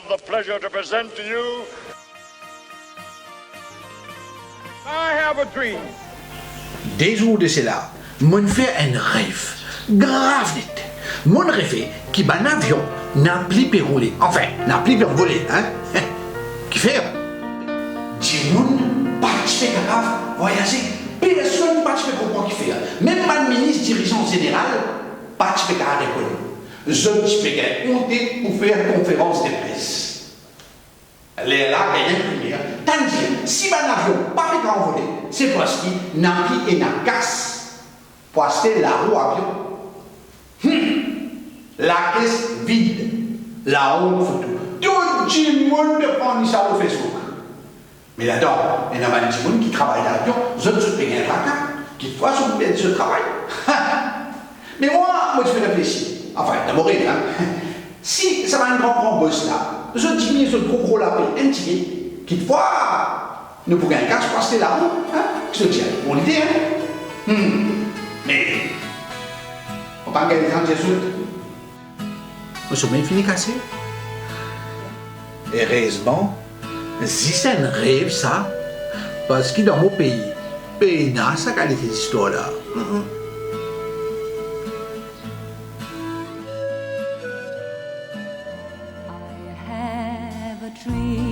the pleasure to present to you. I have a dream. Des jours de cela, mon fait un rêve grave net. Mon rêve qui un avion n'a plus pu rouler, enfin n'a plus pu voler, hein? Qui fait? Du monde pas de grave voyager, personne pas de comprendre qui fait. Même pas le ministre dirigeant général pas de répondre. Je peux compter pour faire conférence de presse. Les là, il y a une première. Tandis si un avion pas fait envoler, c'est parce qu'il n'a plus et n'a casse pour acheter la roue avion. La caisse vide, la honte photo. Tout le monde prend ça au Facebook. Mais là-dedans, il y a un petit monde qui travaille dans l'avion, je ne suis pas un tracas, qui voit ce travail. Mais moi, je vais réfléchir. Enfin, d'abord, hein. Si ça va un grand boss là, je diminue ce gros lapin entier, qui fois, nous pourrions un casse pour acheter la roue, hein. Je dis, pour l'idée, hein. Mais, on va pas gagner des gens qui sont. On se met fini cassé. Heureusement, si c'est un rêve ça, parce que dans mon pays n'a ça qualité d'histoire là. Tree.